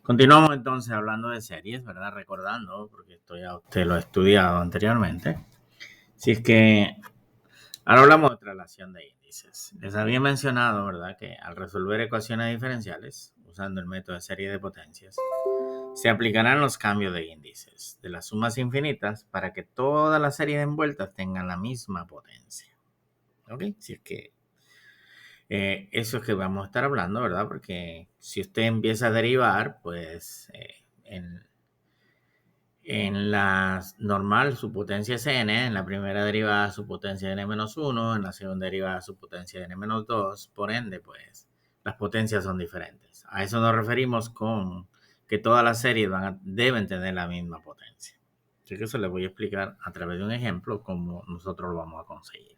Continuamos entonces hablando de series, ¿verdad? Recordando, porque esto ya usted lo ha estudiado anteriormente. Si es que ahora hablamos de traslación de índices. Les había mencionado, ¿verdad?, que al resolver ecuaciones diferenciales, usando el método de serie de potencias, se aplicarán los cambios de índices de las sumas infinitas para que todas las series envueltas tengan la misma potencia. ¿Ok? Si es que eso es que vamos a estar hablando, ¿verdad? Porque si usted empieza a derivar, pues en la normal su potencia es n, en la primera derivada su potencia es n-1, en la segunda derivada su potencia es n-2, por ende, pues las potencias son diferentes. A eso nos referimos con que todas las series deben tener la misma potencia. Así que eso les voy a explicar a través de un ejemplo cómo nosotros lo vamos a conseguir.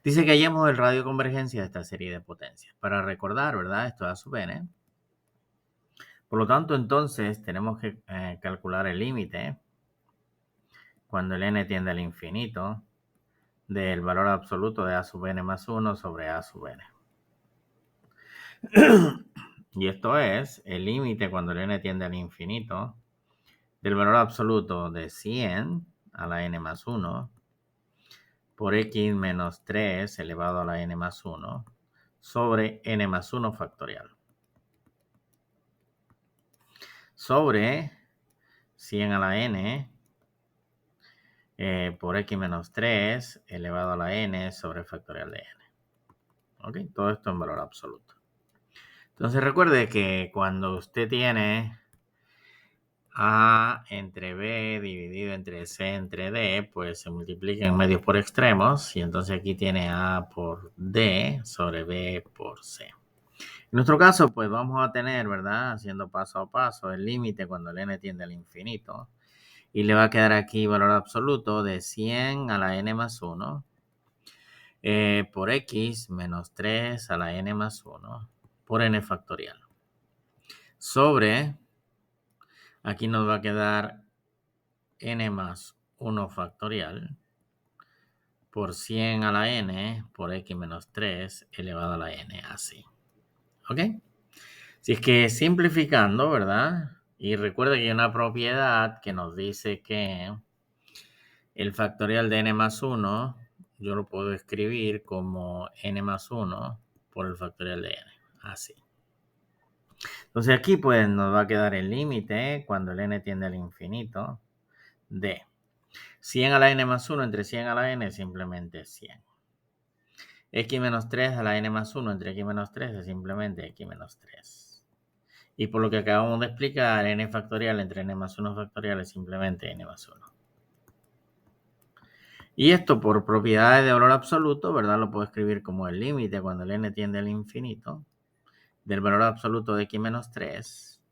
Dice que hallemos el radio de convergencia de esta serie de potencias. Para recordar, ¿verdad? Esto es a sub n. Por lo tanto, entonces, tenemos que calcular el límite cuando el n tiende al infinito del valor absoluto de a sub n más 1 sobre a sub n. Y esto es el límite cuando el n tiende al infinito del valor absoluto de 100 a la n más 1 por x menos 3 elevado a la n más 1 sobre n más 1 factorial. Sobre 100 a la n por x menos 3 elevado a la n sobre el factorial de n. ¿Ok? Todo esto en valor absoluto. Entonces recuerde que cuando usted tiene A entre B dividido entre C entre D, pues se multiplican medios por extremos y entonces aquí tiene A por D sobre B por C. En nuestro caso, pues vamos a tener, ¿verdad? Haciendo paso a paso el límite cuando el n tiende al infinito. Y le va a quedar aquí valor absoluto de 100 a la n más 1 por x menos 3 a la n más 1 por n factorial. Sobre, aquí nos va a quedar n más 1 factorial por 100 a la n por x menos 3 elevado a la n, así. ¿Ok? Si es que simplificando, ¿verdad? Y recuerda que hay una propiedad que nos dice que el factorial de n más 1, yo lo puedo escribir como n más 1 por el factorial de n, así. Entonces aquí pues nos va a quedar el límite cuando el n tiende al infinito de 100 a la n más 1 entre 100 a la n simplemente 100. X menos 3 a la n más 1 entre x menos 3 es simplemente x menos 3. Y por lo que acabamos de explicar, n factorial entre n más 1 factorial es simplemente n más 1. Y esto por propiedades de valor absoluto, ¿verdad? Lo puedo escribir como el límite cuando el n tiende al infinito del valor absoluto de x menos 3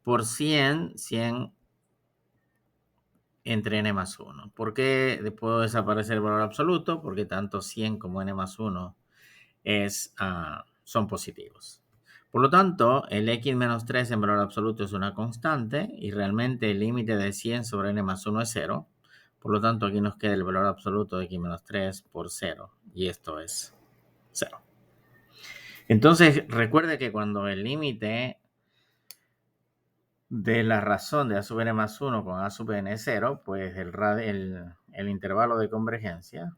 por 100 entre n más 1. ¿Por qué puedo desaparecer el valor absoluto? Porque tanto 100 como n más 1 son positivos. Por lo tanto, el x menos 3 en valor absoluto es una constante y realmente el límite de 100 sobre n más 1 es 0. Por lo tanto, aquí nos queda el valor absoluto de x menos 3 por 0 y esto es 0. Entonces, recuerde que cuando el límite de la razón de a sub n más 1 con a sub n es 0, pues el intervalo de convergencia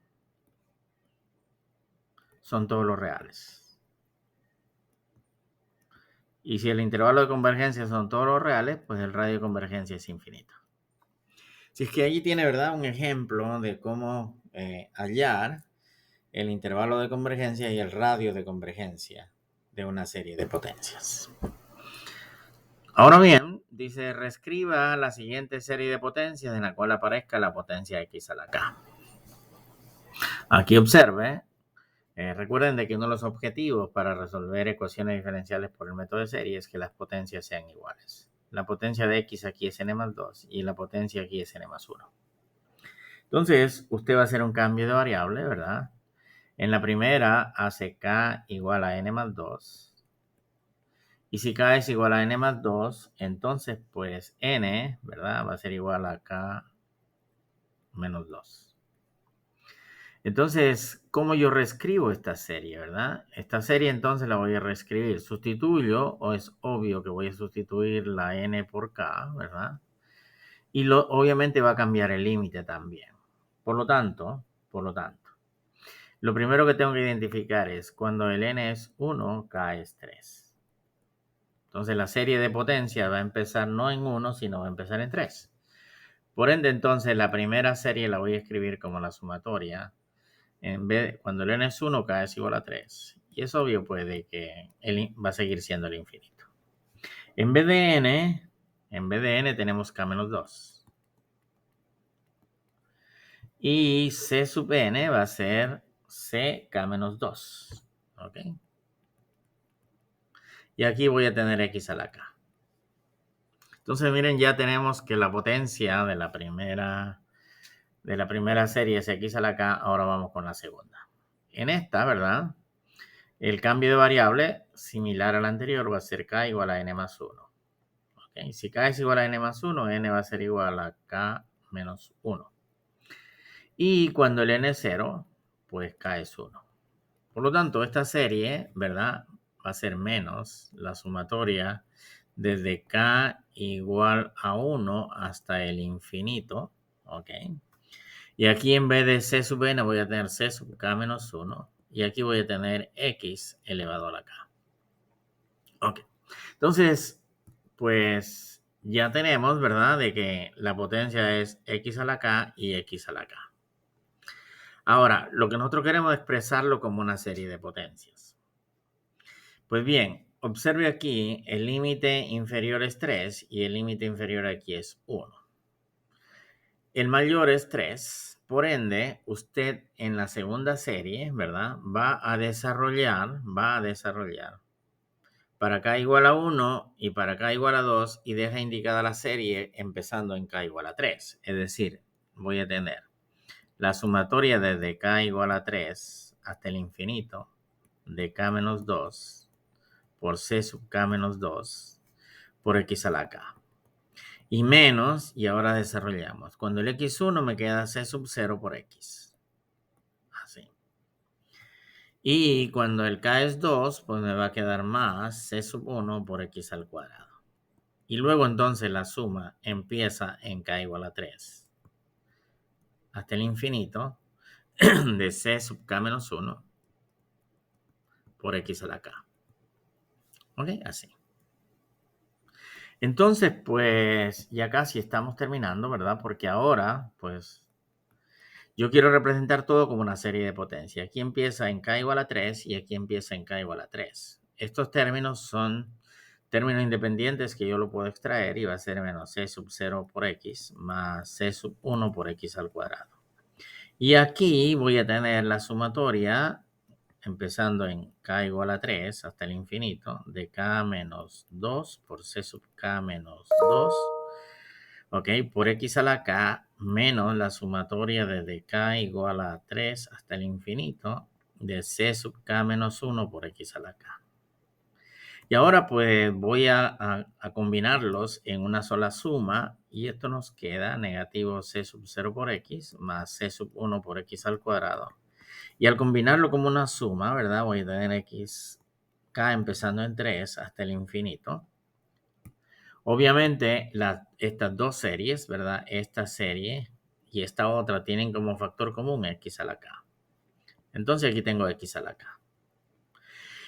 son todos los reales. Y si el intervalo de convergencia son todos los reales, pues el radio de convergencia es infinito. Si es que allí tiene, ¿verdad?, un ejemplo de cómo hallar el intervalo de convergencia y el radio de convergencia de una serie de potencias. Ahora bien, dice, reescriba la siguiente serie de potencias en la cual aparezca la potencia x a la k. Aquí observe, recuerden de que uno de los objetivos para resolver ecuaciones diferenciales por el método de serie es que las potencias sean iguales. La potencia de x aquí es n más 2 y la potencia aquí es n más 1. Entonces, usted va a hacer un cambio de variable, ¿verdad? En la primera hace k igual a n más 2. Y si k es igual a n más 2, entonces pues n, ¿verdad?, va a ser igual a k menos 2. Entonces, ¿cómo yo reescribo esta serie, verdad? Esta serie entonces la voy a reescribir. Sustituyo, o es obvio que voy a sustituir la n por k, ¿verdad? Y obviamente va a cambiar el límite también. Por lo tanto, lo primero que tengo que identificar es cuando el n es 1, k es 3. Entonces la serie de potencia va a empezar no en 1, sino va a empezar en 3. Por ende, entonces la primera serie la voy a escribir como la sumatoria. Cuando el n es 1, k es igual a 3. Y es obvio, pues, de que va a seguir siendo el infinito. En vez de n tenemos k menos 2. Y c sub n va a ser ck menos 2. ¿Ok? Y aquí voy a tener x a la k. Entonces, miren, ya tenemos que la potencia de la primera serie es x a la k. Ahora vamos con la segunda. En esta, ¿verdad? El cambio de variable, similar al anterior, va a ser k igual a n más 1. ¿Okay? Si k es igual a n más 1, n va a ser igual a k menos 1. Y cuando el n es 0, pues k es 1. Por lo tanto, esta serie, ¿verdad? Va a ser menos la sumatoria desde k igual a 1 hasta el infinito. ¿Ok? Y aquí en vez de c sub n voy a tener c sub k menos 1. Y aquí voy a tener x elevado a la k. Ok. Entonces, pues ya tenemos, ¿verdad? De que la potencia es x a la k y x a la k. Ahora, lo que nosotros queremos es expresarlo como una serie de potencias. Pues bien, observe aquí, el límite inferior es 3 y el límite inferior aquí es 1. El mayor es 3, por ende, usted en la segunda serie, ¿verdad? Va a desarrollar para k igual a 1 y para k igual a 2 y deja indicada la serie empezando en k igual a 3. Es decir, voy a tener la sumatoria desde k igual a 3 hasta el infinito de k menos 2 por c sub k menos 2 por x a la k. Y menos, y ahora desarrollamos. Cuando el x1 me queda c sub 0 por x. Así. Y cuando el k es 2, pues me va a quedar más c sub 1 por x al cuadrado. Y luego entonces la suma empieza en k igual a 3 hasta el infinito de c sub k menos 1 por x a la k. ¿Ok? Así. Entonces, pues ya casi estamos terminando, ¿verdad? Porque ahora, pues, yo quiero representar todo como una serie de potencia. Aquí empieza en k igual a 3 y aquí empieza en k igual a 3. Estos términos son términos independientes que yo lo puedo extraer y va a ser menos c sub 0 por x más c sub 1 por x al cuadrado. Y aquí voy a tener la sumatoria empezando en k igual a 3 hasta el infinito de k menos 2 por c sub k menos 2, ok, por x a la k menos la sumatoria desde k igual a 3 hasta el infinito de c sub k menos 1 por x a la k. Y ahora pues voy a combinarlos en una sola suma y esto nos queda negativo c sub 0 por x más c sub 1 por x al cuadrado. Y al combinarlo como una suma, ¿verdad? Voy a tener x k empezando en 3 hasta el infinito. Obviamente estas dos series, ¿verdad? Esta serie y esta otra tienen como factor común x a la k. Entonces aquí tengo x a la k.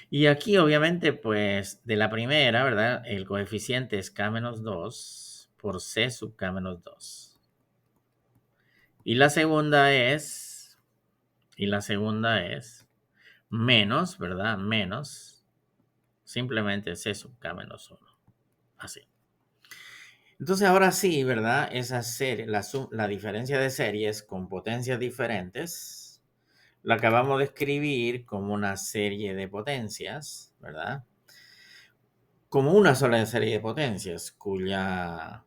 Y aquí, obviamente, pues, de la primera, ¿verdad? El coeficiente es k menos 2 por c sub k menos 2. Y la segunda es menos, ¿verdad? Menos, simplemente c sub k menos 1. Así. Entonces, ahora sí, ¿verdad? Esa serie, la diferencia de series con potencias diferentes, la acabamos de escribir como una serie de potencias, ¿verdad? Como una sola serie de potencias cuya,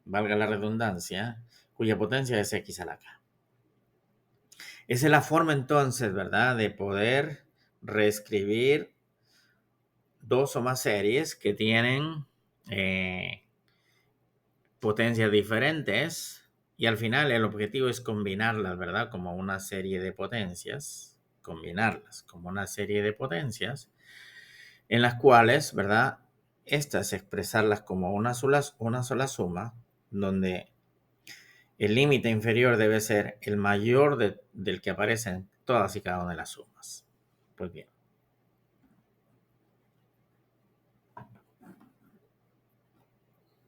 valga la redundancia, cuya potencia es x a la k. Esa es la forma entonces, ¿verdad?, de poder reescribir dos o más series que tienen potencias diferentes Y al final el objetivo es combinarlas, ¿verdad? Como una serie de potencias, combinarlas como una serie de potencias en las cuales, ¿verdad? Estas expresarlas como una sola suma, donde el límite inferior debe ser el mayor del que aparecen todas y cada una de las sumas. Pues bien,